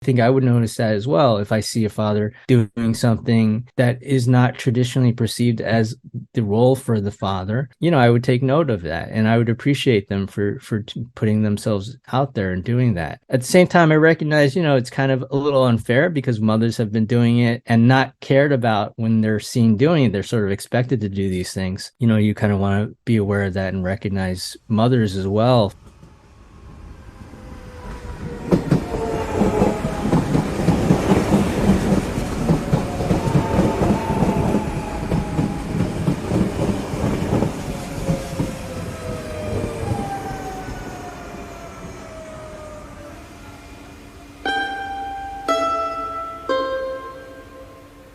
think I would notice that as well. If I see a father doing something that is not traditionally perceived as the role for the father, I would take note of that, and I would appreciate them for putting themselves out there and doing that. At the same time, I recognize, it's kind of a little unfair because mothers have been doing it and not cared about when they're seen doing it. They're sort of expected to do these things. You kind of want to be aware of that and recognize mothers as well.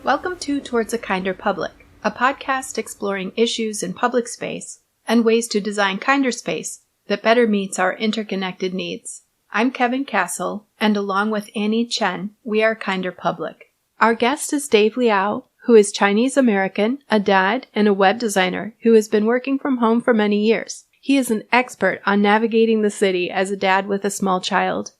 Welcome to Towards a Kinder Public, a podcast exploring issues in public space and ways to design kinder space that better meets our interconnected needs. I'm Kevin Castle, and along with Annie Chen, we are Kinderpublic. Our guest is Dave Liao, who is Chinese American, a dad, and a web designer who has been working from home for many years. He is an expert on navigating the city as a dad with a small child.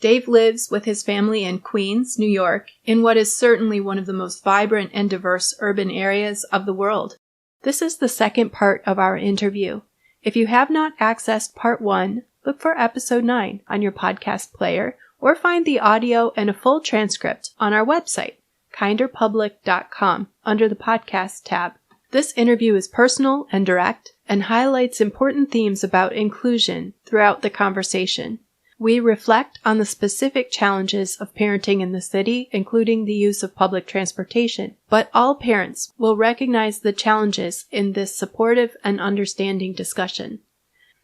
Dave lives with his family in Queens, New York, in what is certainly one of the most vibrant and diverse urban areas of the world. This is the second part of our interview. If you have not accessed part 1, look for episode 9 on your podcast player or find the audio and a full transcript on our website, kinderpublic.com, under the podcast tab. This interview is personal and direct and highlights important themes about inclusion throughout the conversation. We reflect on the specific challenges of parenting in the city, including the use of public transportation, but all parents will recognize the challenges in this supportive and understanding discussion.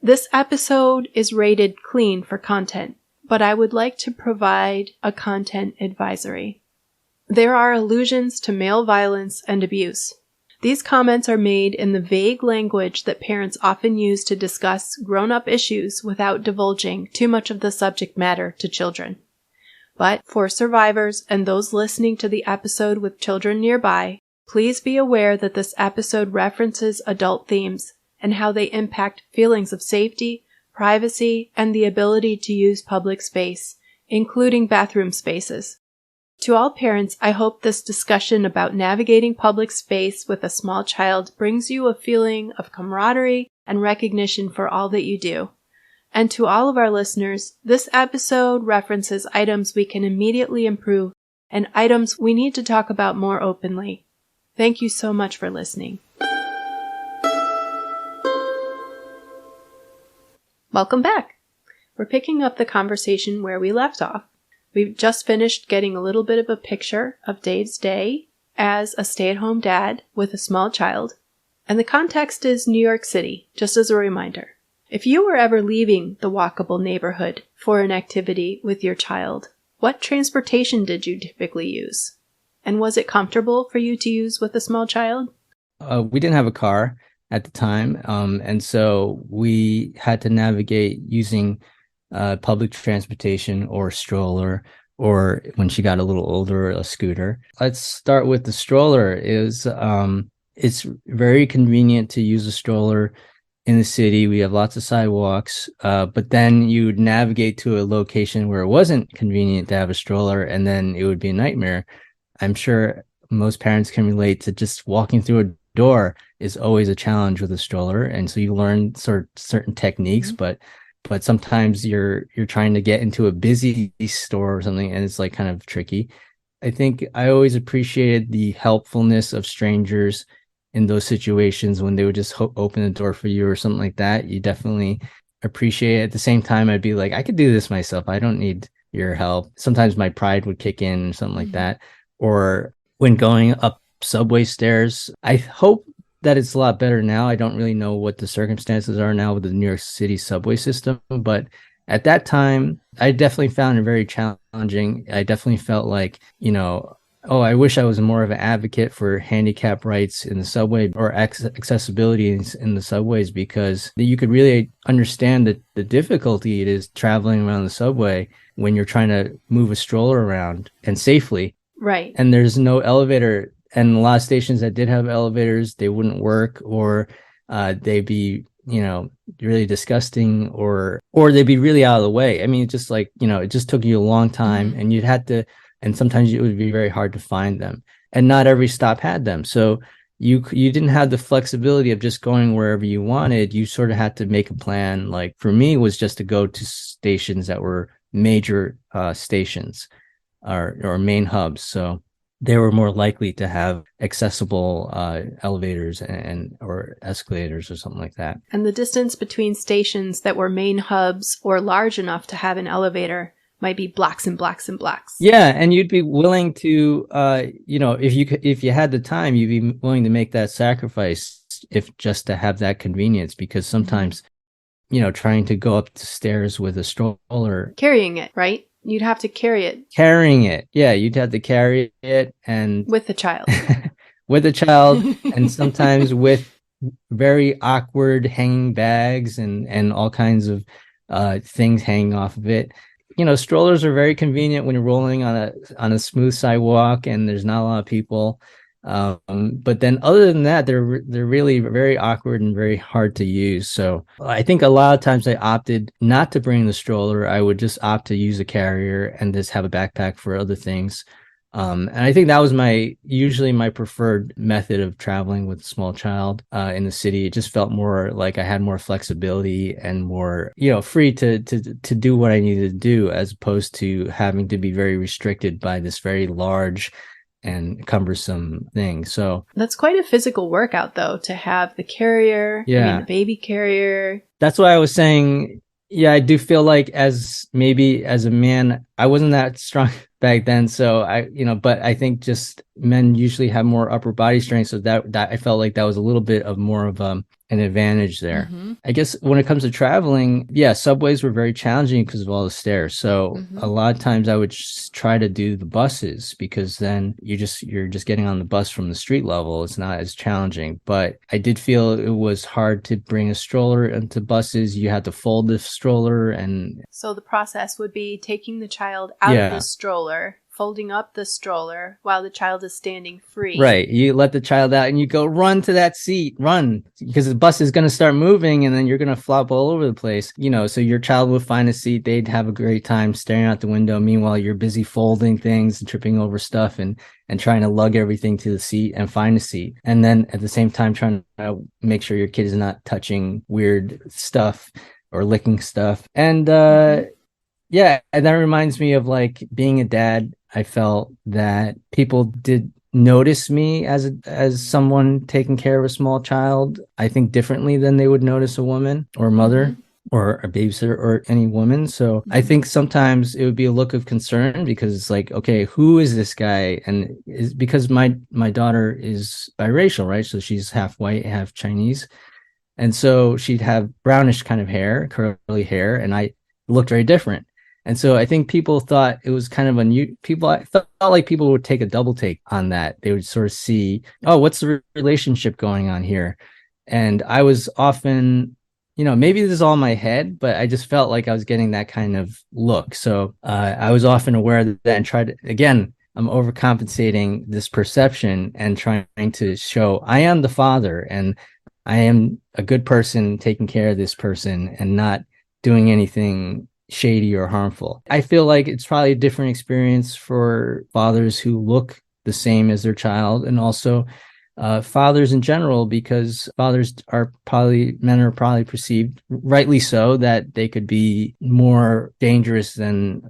This episode is rated clean for content, but I would like to provide a content advisory. There are allusions to male violence and abuse. These comments are made in the vague language that parents often use to discuss grown-up issues without divulging too much of the subject matter to children. But for survivors and those listening to the episode with children nearby, please be aware that this episode references adult themes and how they impact feelings of safety, privacy, and the ability to use public space, including bathroom spaces. To all parents, I hope this discussion about navigating public space with a small child brings you a feeling of camaraderie and recognition for all that you do. And to all of our listeners, this episode references items we can immediately improve and items we need to talk about more openly. Thank you so much for listening. Welcome back. We're picking up the conversation where we left off. We've just finished getting a little bit of a picture of Dave's day as a stay-at-home dad with a small child, and the context is New York City, just as a reminder. If you were ever leaving the walkable neighborhood for an activity with your child, what transportation did you typically use? And was it comfortable for you to use with a small child? We didn't have a car at the time, and so we had to navigate using public transportation or stroller, or when she got a little older, a scooter. Let's start with the stroller. It's very convenient to use a stroller in the city. We have lots of sidewalks, but then you would navigate to a location where it wasn't convenient to have a stroller, and then it would be a nightmare. I'm sure most parents can relate to just walking through a door is always a challenge with a stroller, and so you learn certain techniques, but sometimes you're trying to get into a busy store or something, and it's like kind of tricky. I think I always appreciated the helpfulness of strangers in those situations when they would just open the door for you or something like that. You definitely appreciate it. At the same time, I'd be like, I could do this myself. I don't need your help. Sometimes my pride would kick in or something like that. Or when going up subway stairs, I hope that it's a lot better now. I don't really know what the circumstances are now with the New York City subway system, but at that time, I definitely found it very challenging. I definitely felt like, I wish I was more of an advocate for handicap rights in the subway or accessibility in the subways, because you could really understand the difficulty it is traveling around the subway when you're trying to move a stroller around and safely. Right. And there's no elevator. And a lot of stations that did have elevators, they wouldn't work, or they'd be really disgusting, or they'd be really out of the way. I mean, it's just like, it just took you a long time, and and sometimes it would be very hard to find them, and not every stop had them. So you didn't have the flexibility of just going wherever you wanted. You sort of had to make a plan. Like for me, was just to go to stations that were major stations or main hubs. So they were more likely to have accessible elevators and or escalators or something like that. And the distance between stations that were main hubs or large enough to have an elevator might be blocks and blocks and blocks. Yeah, and you'd be willing to, if you had the time, you'd be willing to make that sacrifice if just to have that convenience, because sometimes, trying to go up the stairs with a stroller, carrying it, right? You'd have to carry it. Carrying it. Yeah, you'd have to carry it and with the child. With a child, and sometimes with very awkward hanging bags and all kinds of things hanging off of it. Strollers are very convenient when you're rolling on a smooth sidewalk and there's not a lot of people. But then other than that, they're really very awkward and very hard to use. So I think a lot of times I opted not to bring the stroller. I would just opt to use a carrier and just have a backpack for other things. And I think that was usually my preferred method of traveling with a small child in the city. It just felt more like I had more flexibility and more, free to do what I needed to do, as opposed to having to be very restricted by this very large and cumbersome thing. So that's quite a physical workout, though, to have the carrier, the baby carrier. That's why I was saying, yeah, I do feel like as a man, I wasn't that strong back then. So but I think just men usually have more upper body strength. So that I felt like that was a little bit of more of an advantage there. Mm-hmm. I guess when it comes to traveling, subways were very challenging because of all the stairs. So a lot of times I would try to do the buses, because then you're just getting on the bus from the street level. It's not as challenging. But I did feel it was hard to bring a stroller into buses. You had to fold the stroller, and so the process would be taking the child out of the stroller, folding up the stroller while the child is standing free. Right. You let the child out and you go, run to that seat, run, because the bus is going to start moving and then you're going to flop all over the place. So your child would find a seat. They'd have a great time staring out the window. Meanwhile, you're busy folding things and tripping over stuff and trying to lug everything to the seat and find a seat. And then at the same time, trying to make sure your kid is not touching weird stuff or licking stuff. And, and that reminds me of like being a dad. I felt that people did notice me as someone taking care of a small child, I think differently than they would notice a woman or a mother or a babysitter or any woman. So I think sometimes it would be a look of concern, because it's like, okay, who is this guy? And is because my daughter is biracial, right? So she's half white, half Chinese. And so she'd have brownish kind of hair, curly hair, and I looked very different. And so I think people thought it was kind of I felt like people would take a double take on that. They would sort of see, oh, what's the relationship going on here? And I was often, maybe this is all in my head, but I just felt like I was getting that kind of look. So I was often aware of that and tried to, again, I'm overcompensating this perception and trying to show I am the father and I am a good person taking care of this person and not doing anything shady or harmful. I feel like it's probably a different experience for fathers who look the same as their child, and also fathers in general, because men are probably perceived, rightly so, that they could be more dangerous than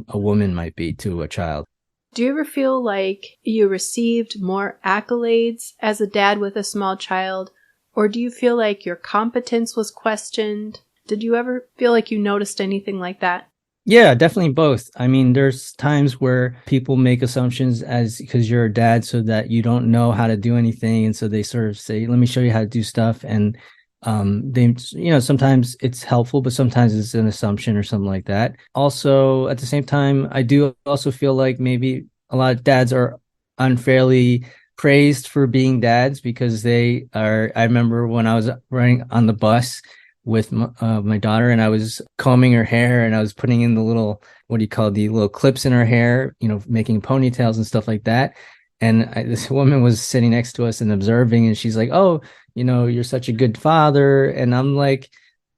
a woman might be to a child. Do you ever feel like you received more accolades as a dad with a small child, or do you feel like your competence was questioned? Did you ever feel like you noticed anything like that? Yeah, definitely both. I mean, there's times where people make assumptions because you're a dad, so that you don't know how to do anything. And so they sort of say, let me show you how to do stuff. And they, sometimes it's helpful, but sometimes it's an assumption or something like that. Also, at the same time, I do also feel like maybe a lot of dads are unfairly praised for being dads, because I remember when I was riding on the bus with my daughter, and I was combing her hair, and I was putting in the little, the little clips in her hair, making ponytails and stuff like that. And this woman was sitting next to us and observing, and she's like, oh, you're such a good father. And I was like,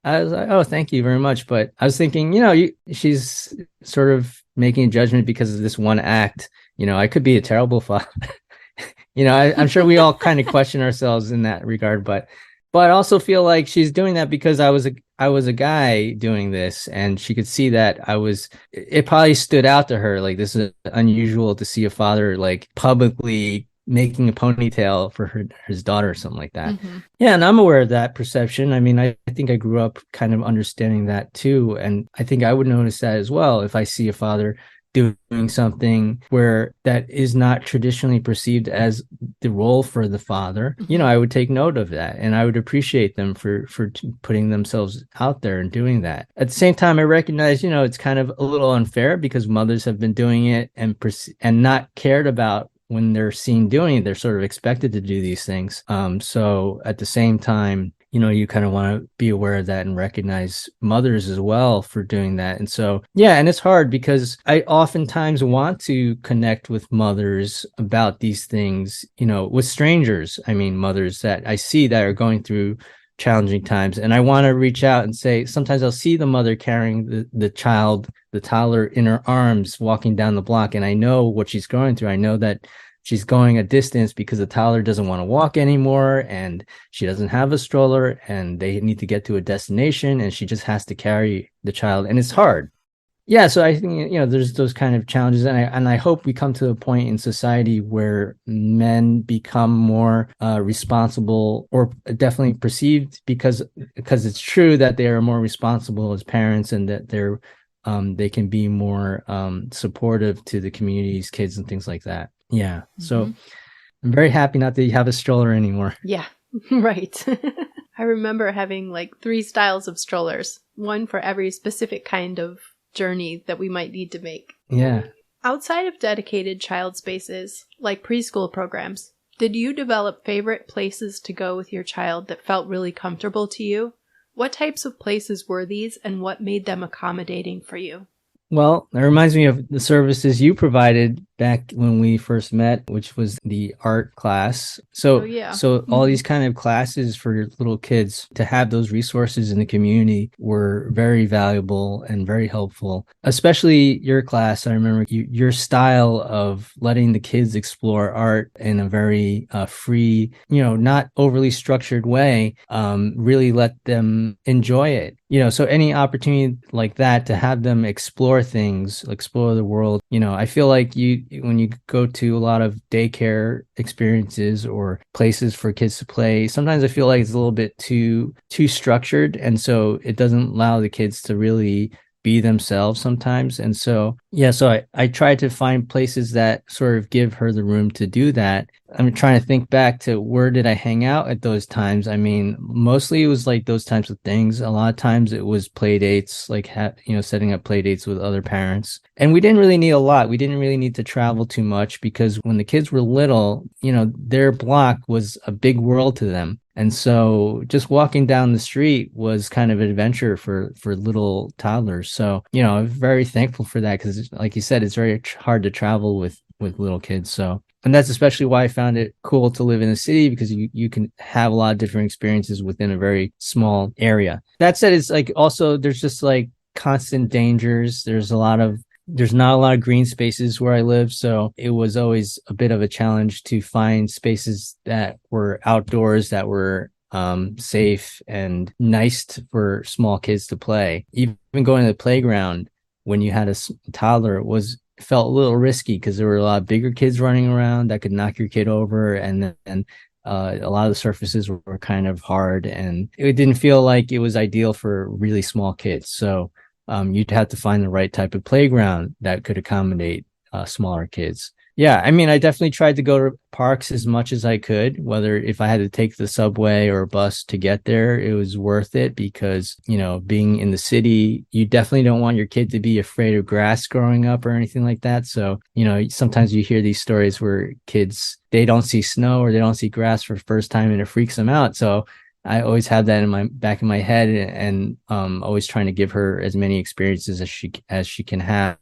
oh, thank you very much. But I was thinking, she's sort of making a judgment because of this one act. I could be a terrible father. I'm sure we all kind of question ourselves in that regard, but I also feel like she's doing that because I was a guy doing this, and she could see that it probably stood out to her. Like, this is unusual to see a father like publicly making a ponytail for his daughter or something like that. Mm-hmm. Yeah, and I'm aware of that perception. I mean, I think I grew up kind of understanding that too. And I think I would notice that as well if I see a father doing something where that is not traditionally perceived as the role for the father. Mm-hmm. I would take note of that, and I would appreciate them for putting themselves out there and doing that. At the same time, I recognize, it's kind of a little unfair because mothers have been doing it and not cared about when they're seen doing it. They're sort of expected to do these things. So at the same time, you kind of want to be aware of that and recognize mothers as well for doing that. And so, yeah, and it's hard because I oftentimes want to connect with mothers about these things, with strangers. I mean, mothers that I see that are going through challenging times. And I want to reach out and say, sometimes I'll see the mother carrying the child, the toddler in her arms, walking down the block. And I know what she's going through. I know that she's going a distance because the toddler doesn't want to walk anymore, and she doesn't have a stroller, and they need to get to a destination, and she just has to carry the child, and it's hard. Yeah, so I think there's those kind of challenges, and I hope we come to a point in society where men become more responsible, or definitely perceived, because it's true that they are more responsible as parents, and that they can be more supportive to the community's kids and things like that. Yeah. So I'm very happy not that you have a stroller anymore. Yeah, right. I remember having like 3 styles of strollers, one for every specific kind of journey that we might need to make. Yeah. Outside of dedicated child spaces, like preschool programs, did you develop favorite places to go with your child that felt really comfortable to you? What types of places were these, and what made them accommodating for you? Well, that reminds me of the services you provided back when we first met, which was the art class. So, so all these kind of classes for your little kids, to have those resources in the community were very valuable and very helpful. Especially your class. I remember your style of letting the kids explore art in a very free, not overly structured way, really let them enjoy it. So any opportunity like that to have them explore things, explore the world, I feel like when you go to a lot of daycare experiences or places for kids to play, sometimes I feel like it's a little bit too structured, and so it doesn't allow the kids to really be themselves sometimes. And so, yeah, so I try to find places that sort of give her the room to do that. I'm trying to think back to where did I hang out at those times. I mean, mostly it was like those types of things. A lot of times it was play dates, like, setting up play dates with other parents. And we didn't really need a lot. We didn't really need to travel too much because when the kids were little, their block was a big world to them. And so just walking down the street was kind of an adventure for little toddlers. So, I'm very thankful for that because, like you said, it's very hard to travel with little kids. So, and that's especially why I found it cool to live in the city, because you can have a lot of different experiences within a very small area. That said, it's like also there's just like constant dangers. There's not a lot of green spaces where I live. So it was always a bit of a challenge to find spaces that were outdoors, that were safe and nice for small kids to play. Even going to the playground when you had a toddler felt a little risky because there were a lot of bigger kids running around that could knock your kid over. And a lot of the surfaces were kind of hard, and it didn't feel like it was ideal for really small kids. So you'd have to find the right type of playground that could accommodate smaller kids. Yeah, I mean, I definitely tried to go to parks as much as I could, whether if I had to take the subway or a bus to get there, it was worth it because, being in the city, you definitely don't want your kid to be afraid of grass growing up or anything like that. So, sometimes you hear these stories where kids, they don't see snow or they don't see grass for the first time and it freaks them out. So I always have that in my back of my head, and always trying to give her as many experiences as she can have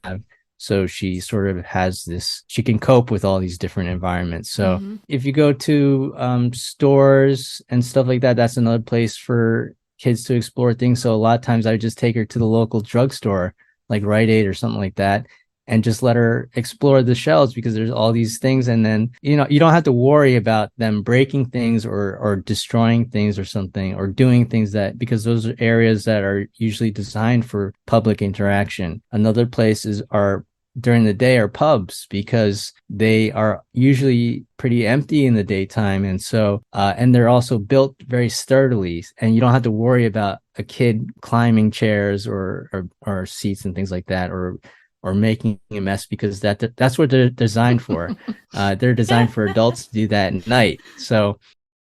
So she sort of has this, she can cope with all these different environments. So Mm-hmm. if you go to stores and stuff like that, that's another place for kids to explore things. So a lot of times I would just take her to the local drugstore, like Rite Aid or something like that, and just let her explore the shelves because there's all these things. And then, you don't have to worry about them breaking things or destroying things or something, or doing things that, because those are areas that are usually designed for public interaction. Another place is our during the day are pubs, because they are usually pretty empty in the daytime. And so, and they're also built very sturdily, and you don't have to worry about a kid climbing chairs or seats and things like that, or making a mess, because that's what they're designed for. They're designed for adults to do that at night. So,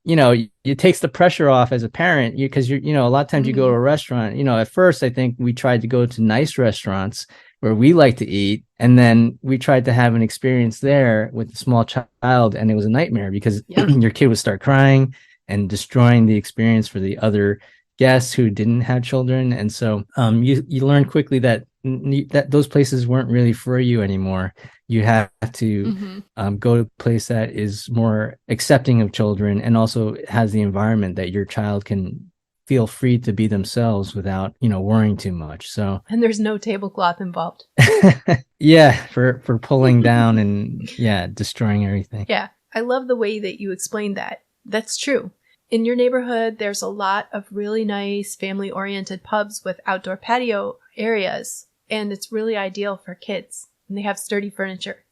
it takes the pressure off as a parent, because a lot of times you go to a restaurant, at first I think we tried to go to nice restaurants where we like to eat, and then we tried to have an experience there with a small child, and it was a nightmare because your kid would start crying and destroying the experience for the other guests who didn't have children. And so you learn quickly that those places weren't really for you anymore. You have to go to a place that is more accepting of children, and also has the environment that your child can feel free to be themselves without, worrying too much. So, and there's no tablecloth involved. yeah, for pulling down and destroying everything. Yeah. I love the way that you explained that. That's true. In your neighborhood, there's a lot of really nice family-oriented pubs with outdoor patio areas, and it's really ideal for kids. And they have sturdy furniture.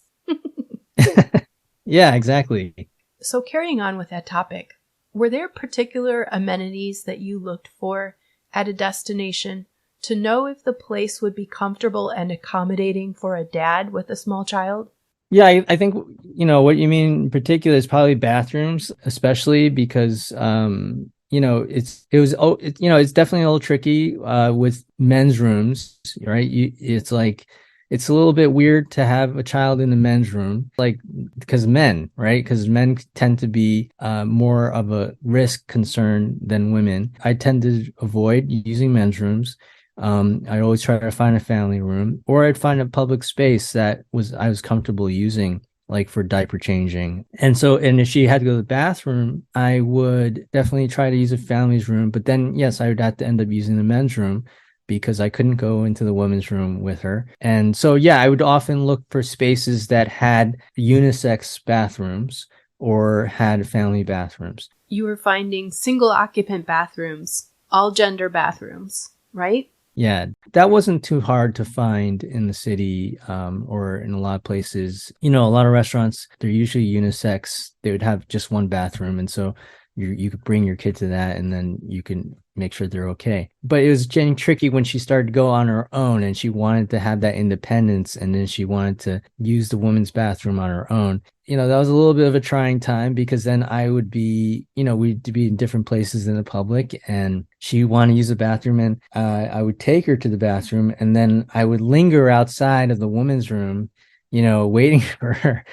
Yeah, exactly. So carrying on with that topic, were there particular amenities that you looked for at a destination to know if the place would be comfortable and accommodating for a dad with a small child? Yeah, I think, what you mean in particular is probably bathrooms, especially because, it's definitely a little tricky with men's rooms, right? It's a little bit weird to have a child in the men's room, like, because men, right? Because men tend to be more of a risk concern than women. I tend to avoid using men's rooms. I'd always try to find a family room, or I'd find a public space that I was comfortable using, like for diaper changing. And if she had to go to the bathroom, I would definitely try to use a family's room. But then, yes, I would have to end up using the men's room because I couldn't go into the women's room with her. And so, I would often look for spaces that had unisex bathrooms or had family bathrooms. You were finding single-occupant bathrooms, all gender bathrooms, right? Yeah, that wasn't too hard to find in the city, or in a lot of places. A lot of restaurants, they're usually unisex. They would have just one bathroom. And so you could bring your kid to that, and then you can make sure they're okay. But it was getting tricky when she started to go on her own, and she wanted to have that independence, and then she wanted to use the women's bathroom on her own. That was a little bit of a trying time, because then I would be, we'd be in different places in the public, and she wanted to use the bathroom, and I would take her to the bathroom, and then I would linger outside of the women's room, waiting for her,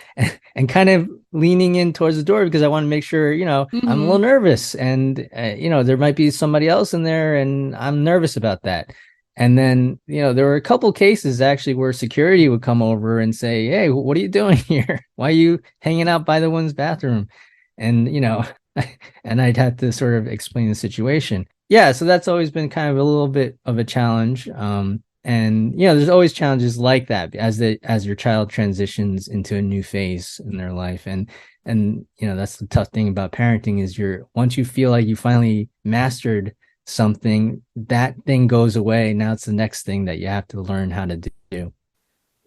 and kind of leaning in towards the door, because I want to make sure, I'm a little nervous, and, there might be somebody else in there, and I'm nervous about that. And then, there were a couple cases actually where security would come over and say, "Hey, what are you doing here? Why are you hanging out by the women's bathroom?" And, and I'd have to sort of explain the situation. Yeah, so that's always been kind of a little bit of a challenge. And there's always challenges like that as your child transitions into a new phase in their life. And that's the tough thing about parenting is once you feel like you finally mastered something, that thing goes away. Now it's the next thing that you have to learn how to do.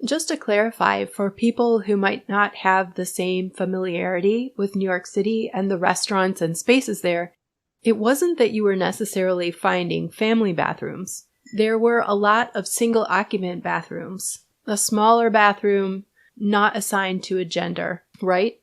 Just to clarify, for people who might not have the same familiarity with New York City and the restaurants and spaces there, it wasn't that you were necessarily finding family bathrooms. There were a lot of single-occupant bathrooms, a smaller bathroom not assigned to a gender, right?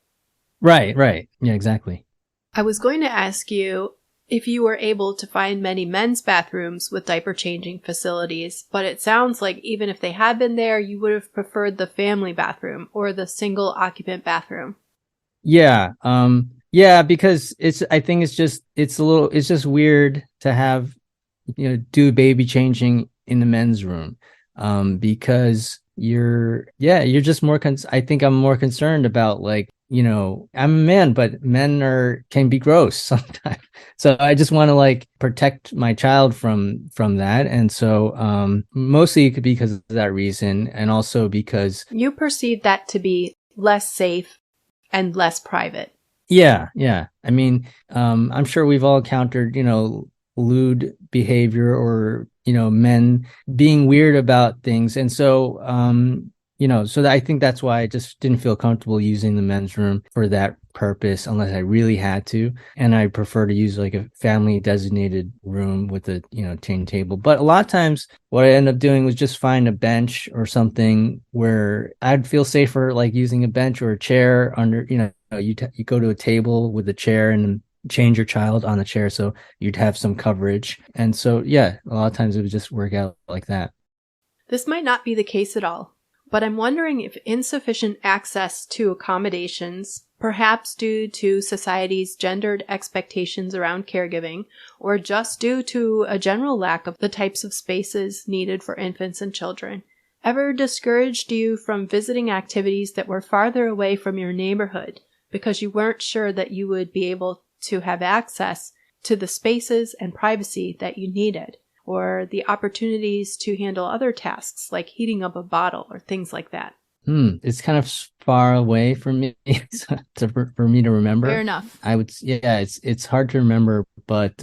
Right. Yeah, exactly. I was going to ask you if you were able to find many men's bathrooms with diaper changing facilities, but it sounds like even if they had been there, you would have preferred the family bathroom or the single occupant bathroom. Yeah. Because I think it's just weird to have, do baby changing in the men's room. Because you're just more I think I'm more concerned about like, I'm a man, but men can be gross sometimes. So I just want to like protect my child from that. And so mostly because of that reason, and also because You perceive that to be less safe and less private. yeah. I mean, I'm sure we've all encountered, lewd behavior or, men being weird about things. And so, so I think that's why I just didn't feel comfortable using the men's room for that purpose unless I really had to. And I prefer to use like a family designated room with a, chain table. But a lot of times what I end up doing was just find a bench or something where I'd feel safer, like using a bench or a chair under, you go to a table with a chair and change your child on the chair so you'd have some coverage. And so, yeah, a lot of times it would just work out like that. This might not be the case at all, but I'm wondering if insufficient access to accommodations, perhaps due to society's gendered expectations around caregiving, or just due to a general lack of the types of spaces needed for infants and children, ever discouraged you from visiting activities that were farther away from your neighborhood because you weren't sure that you would be able to have access to the spaces and privacy that you needed, or the opportunities to handle other tasks like heating up a bottle or things like that? It's kind of far away from me for me to remember. Fair enough. Yeah, it's hard to remember, but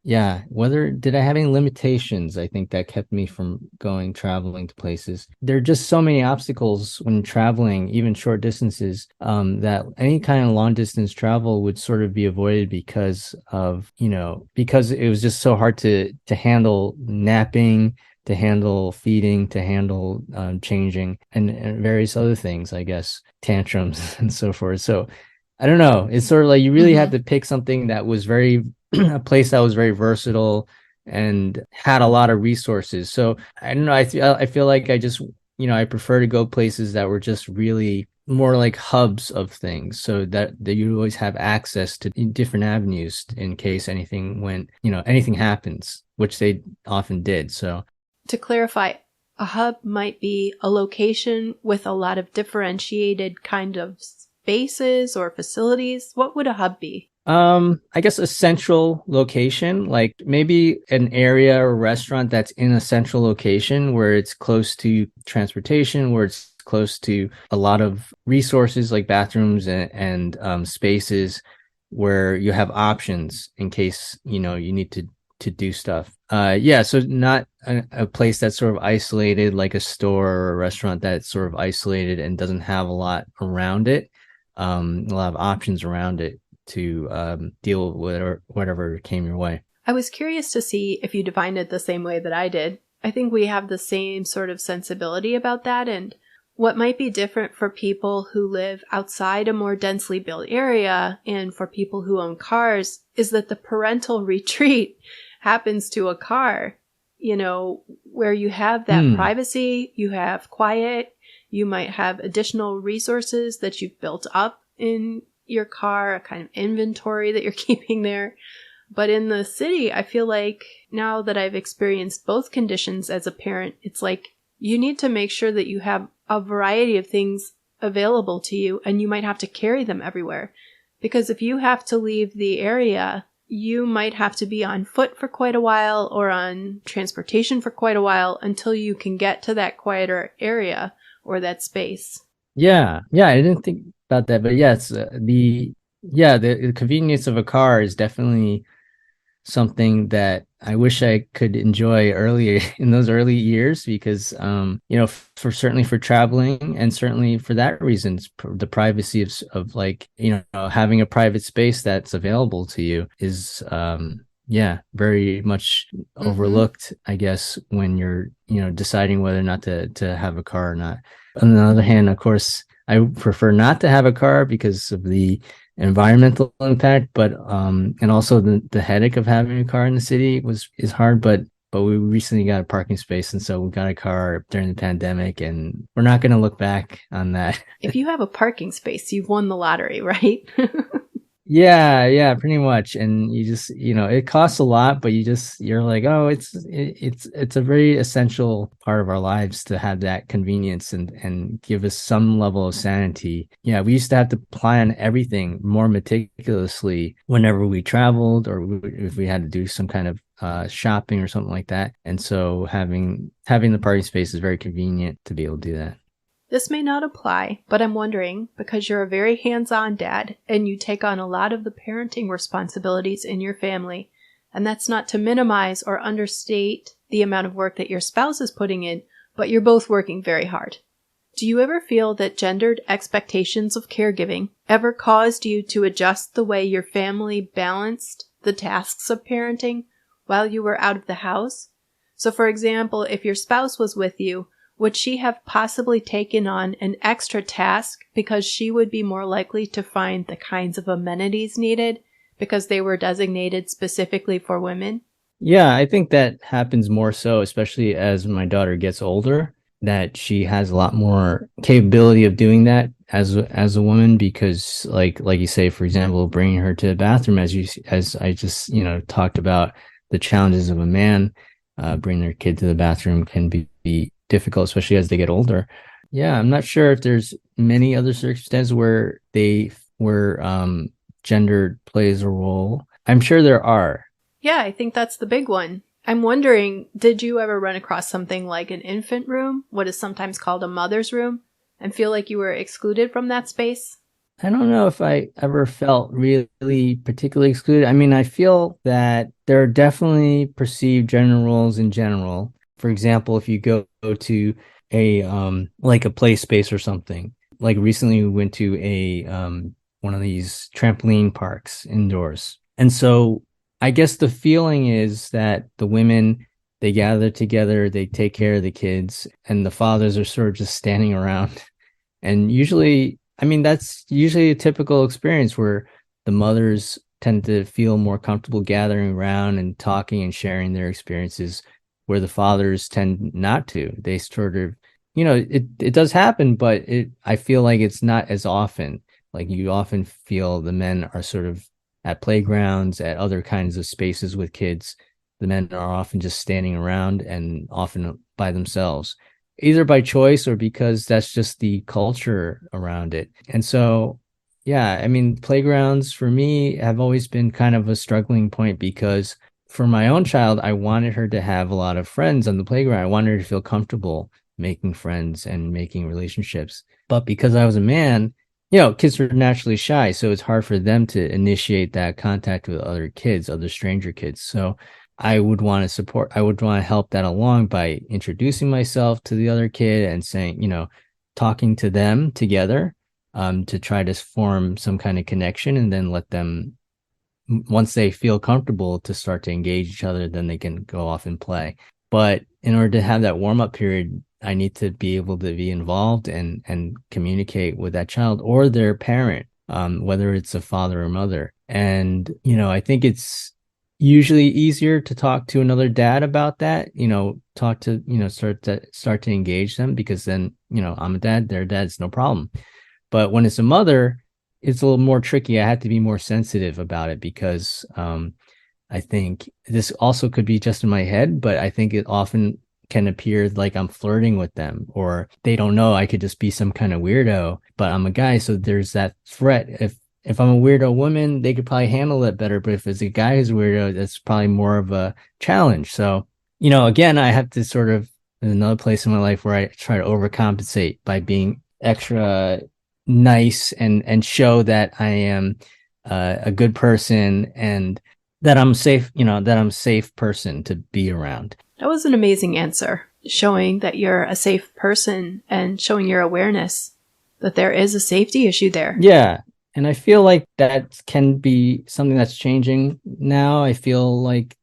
yeah, whether did I have any limitations, I think that kept me from traveling to places. There are just so many obstacles when traveling, even short distances, that any kind of long distance travel would sort of be avoided because it was just so hard to handle napping, to handle feeding, to handle changing, and various other things, I guess, tantrums and so forth. So I don't know. It's sort of like you really had to pick something that was very, a place that was very versatile and had a lot of resources. So I don't know. I feel like I prefer to go places that were just really more like hubs of things so that you always have access to different avenues in case anything happens, which they often did. So To clarify, a hub might be a location with a lot of differentiated kind of spaces or facilities. What would a hub be? I guess a central location, like maybe an area or restaurant that's in a central location where it's close to transportation, where it's close to a lot of resources like bathrooms and spaces where you have options in case, you need to do stuff. Yeah, so not a place that's sort of isolated, like a store or a restaurant that's sort of isolated and doesn't have a lot around it, a lot of options around it to deal with whatever came your way. I was curious to see if you defined it the same way that I did. I think we have the same sort of sensibility about that, and what might be different for people who live outside a more densely built area and for people who own cars is that the parental retreat happens to a car, where you have that privacy, you have quiet, you might have additional resources that you've built up in your car, a kind of inventory that you're keeping there. But in the city, I feel like now that I've experienced both conditions as a parent, it's like you need to make sure that you have a variety of things available to you, and you might have to carry them everywhere. Because if you have to leave the area, you might have to be on foot for quite a while or on transportation for quite a while until you can get to that quieter area or that space. Yeah, I didn't think about that, but yes, the convenience of a car is definitely something that I wish I could enjoy earlier in those early years because, certainly for traveling and certainly for that reason, the privacy of like, having a private space that's available to you is, yeah, very much overlooked, I guess, when you're, deciding whether or not to have a car or not. On the other hand, of course, I prefer not to have a car because of the environmental impact, but and also the headache of having a car in the city is hard. But we recently got a parking space, and so we got a car during the pandemic, and we're not going to look back on that. If you have a parking space, you've won the lottery, right? Yeah, pretty much. And you just, it costs a lot, but you're like, oh, it's a very essential part of our lives to have that convenience and give us some level of sanity. Yeah, we used to have to plan everything more meticulously whenever we traveled or if we had to do some kind of shopping or something like that. And so having the parking space is very convenient to be able to do that. This may not apply, but I'm wondering, because you're a very hands-on dad and you take on a lot of the parenting responsibilities in your family, and that's not to minimize or understate the amount of work that your spouse is putting in, but you're both working very hard. Do you ever feel that gendered expectations of caregiving ever caused you to adjust the way your family balanced the tasks of parenting while you were out of the house? So for example, if your spouse was with you, would she have possibly taken on an extra task because she would be more likely to find the kinds of amenities needed because they were designated specifically for women? Yeah, I think that happens more so, especially as my daughter gets older, that she has a lot more capability of doing that as a woman because like you say, for example, bringing her to the bathroom as I just, talked about the challenges of a man bringing their kid to the bathroom can be difficult, especially as they get older. Yeah, I'm not sure if there's many other circumstances where gender plays a role. I'm sure there are. Yeah, I think that's the big one. I'm wondering, did you ever run across something like an infant room, what is sometimes called a mother's room, and feel like you were excluded from that space? I don't know if I ever felt really particularly excluded. I mean, I feel that there are definitely perceived gender roles in general. For example, if you go to a like a play space or something, like recently we went to a one of these trampoline parks indoors. And so I guess the feeling is that the women they gather together, they take care of the kids, and the fathers are sort of just standing around and usually, I mean, that's usually a typical experience where the mothers tend to feel more comfortable gathering around and talking and sharing their experiences, where the fathers tend not to. They sort of, it does happen, but I feel like it's not as often. Like you often feel the men are sort of at playgrounds, at other kinds of spaces with kids. The men are often just standing around and often by themselves either by choice or because that's just the culture around it. And so, yeah, I mean, playgrounds for me have always been kind of a struggling point because for my own child, I wanted her to have a lot of friends on the playground. I wanted her to feel comfortable making friends and making relationships. But because I was a man, kids are naturally shy. So it's hard for them to initiate that contact with other kids, other stranger kids. So I would want to help that along by introducing myself to the other kid and saying, talking to them together, to try to form some kind of connection and then let them, once they feel comfortable to start to engage each other, then they can go off and play. But in order to have that warm up period, I need to be able to be involved and communicate with that child or their parent, whether it's a father or mother. And, I think it's usually easier to talk to another dad about that, talk to, start to engage them because then, I'm a dad, they're dads, no problem. But when it's a mother, it's a little more tricky. I have to be more sensitive about it because I think this also could be just in my head, but I think it often can appear like I'm flirting with them or they don't know I could just be some kind of weirdo, but I'm a guy. So there's that threat. If I'm a weirdo woman, they could probably handle it better. But if it's a guy who's a weirdo, that's probably more of a challenge. So, again, I have to sort of in another place in my life where I try to overcompensate by being extra nice and show that I am a good person and that I'm safe, that I'm a safe person to be around. That was an amazing answer, showing that you're a safe person and showing your awareness that there is a safety issue there. Yeah. And I feel like that can be something that's changing now. I feel like,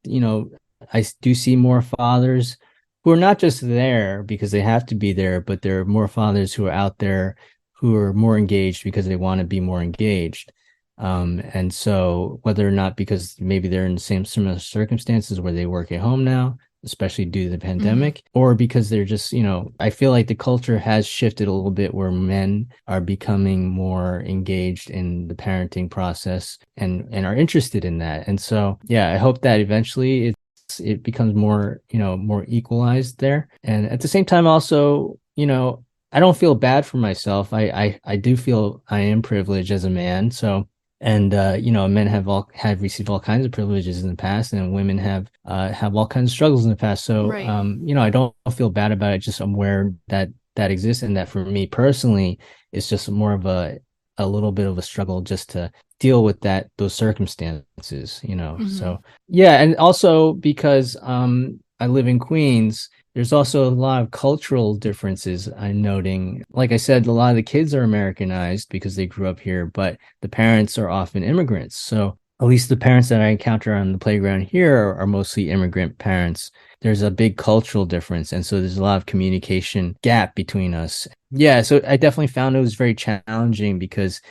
I do see more fathers who are not just there because they have to be there, but there are more fathers who are out there who are more engaged because they want to be more engaged. And so whether or not because maybe they're in the same similar circumstances where they work at home now, especially due to the pandemic, or because they're just, I feel like the culture has shifted a little bit where men are becoming more engaged in the parenting process and are interested in that. And so, yeah, I hope that eventually it becomes more, more equalized there. And at the same time, also, I don't feel bad for myself. I do feel I am privileged as a man. So, and men have received all kinds of privileges in the past, and women have all kinds of struggles in the past. So, Right. I don't feel bad about it. Just I'm aware that exists, and that for me personally, it's just more of a little bit of a struggle just to deal with those circumstances. So yeah, and also because I live in Queens, there's also a lot of cultural differences I'm noting. Like I said, a lot of the kids are Americanized because they grew up here, but the parents are often immigrants. So at least the parents that I encounter on the playground here are mostly immigrant parents. There's a big cultural difference. And so there's a lot of communication gap between us. Yeah, so I definitely found it was very challenging because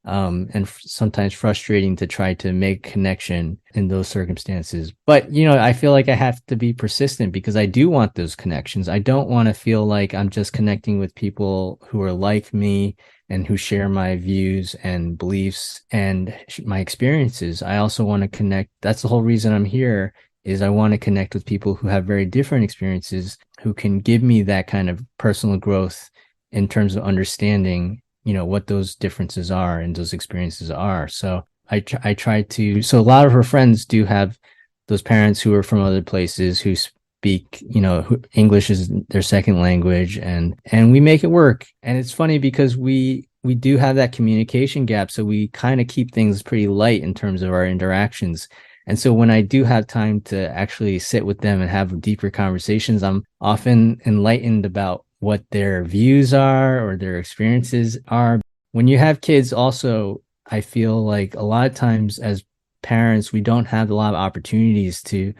and sometimes frustrating to try to make connection in those circumstances. But, I feel like I have to be persistent because I do want those connections. I don't want to feel like I'm just connecting with people who are like me and who share my views and beliefs and my experiences. I also want to connect. That's the whole reason I'm here, is I want to connect with people who have very different experiences, who can give me that kind of personal growth in terms of understanding what those differences are and those experiences are. So I try to, so a lot of her friends do have those parents who are from other places who speak, English is their second language, and we make it work. And it's funny because we do have that communication gap. So we kind of keep things pretty light in terms of our interactions. And so when I do have time to actually sit with them and have deeper conversations, I'm often enlightened about what their views are or their experiences are. When you have kids also, I feel like a lot of times as parents, we don't have a lot of opportunities to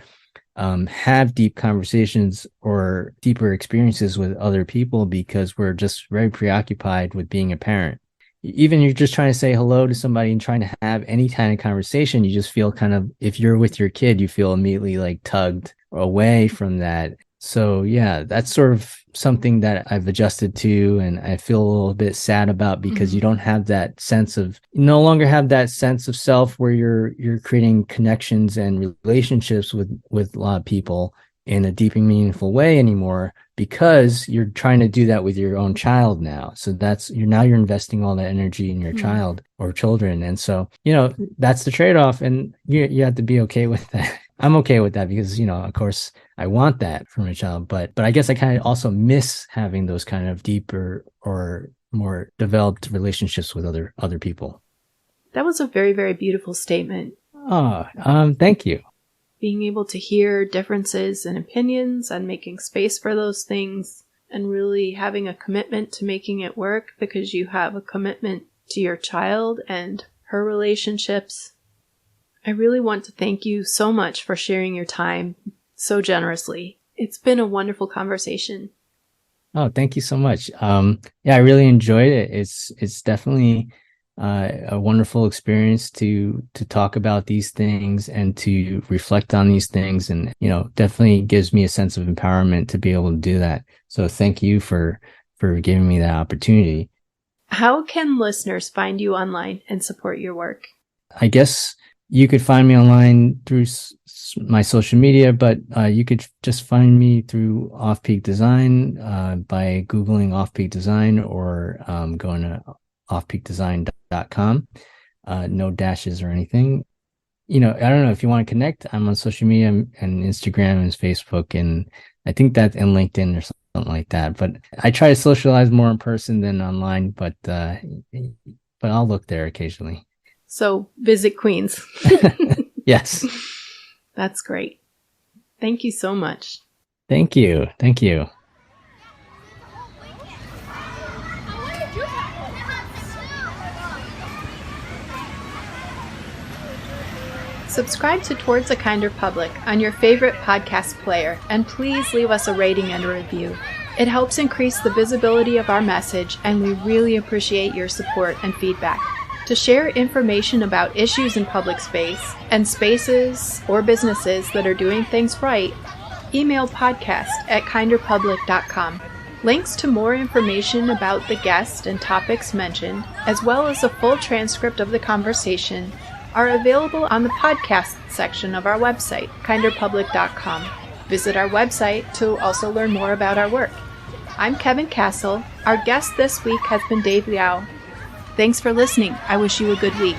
have deep conversations or deeper experiences with other people because we're just very preoccupied with being a parent. Even you're just trying to say hello to somebody and trying to have any kind of conversation, you just feel kind of, if you're with your kid, you feel immediately like tugged away from that. So yeah, that's sort of something that I've adjusted to, and I feel a little bit sad about because you don't have that sense of, you no longer have that sense of self where you're creating connections and relationships with a lot of people in a deep and meaningful way anymore, because you're trying to do that with your own child now. So you're investing all that energy in your child or children. And so, that's the trade-off, and you have to be okay with that. I'm okay with that because, of course I want that from a child, but I guess I kind of also miss having those kind of deeper or more developed relationships with other people. That was a very, very beautiful statement. Oh, thank you. Being able to hear differences and opinions and making space for those things, and really having a commitment to making it work because you have a commitment to your child and her relationships. I really want to thank you so much for sharing your time so generously. It's been a wonderful conversation. Oh, thank you so much. Yeah, I really enjoyed it. It's definitely a wonderful experience to talk about these things and to reflect on these things, and definitely gives me a sense of empowerment to be able to do that. So thank you for giving me that opportunity. How can listeners find you online and support your work? I guess you could find me online through my social media, but you could just find me through Offpeak Design by Googling Offpeak Design, or going to offpeakdesign.com. No dashes or anything. I don't know if you want to connect. I'm on social media and Instagram and Facebook, and I think that, and LinkedIn or something like that. But I try to socialize more in person than online, but I'll look there occasionally. So visit Queens. Yes. That's great. Thank you so much. Thank you. Thank you. Subscribe to Towards a Kinder Public on your favorite podcast player, and please leave us a rating and a review. It helps increase the visibility of our message, and we really appreciate your support and feedback. To share information about issues in public space and spaces or businesses that are doing things right, email podcast@kinderpublic.com. Links to more information about the guest and topics mentioned, as well as a full transcript of the conversation, are available on the podcast section of our website, kinderpublic.com. Visit our website to also learn more about our work. I'm Kevin Castle. Our guest this week has been Dave Liao. Thanks for listening. I wish you a good week.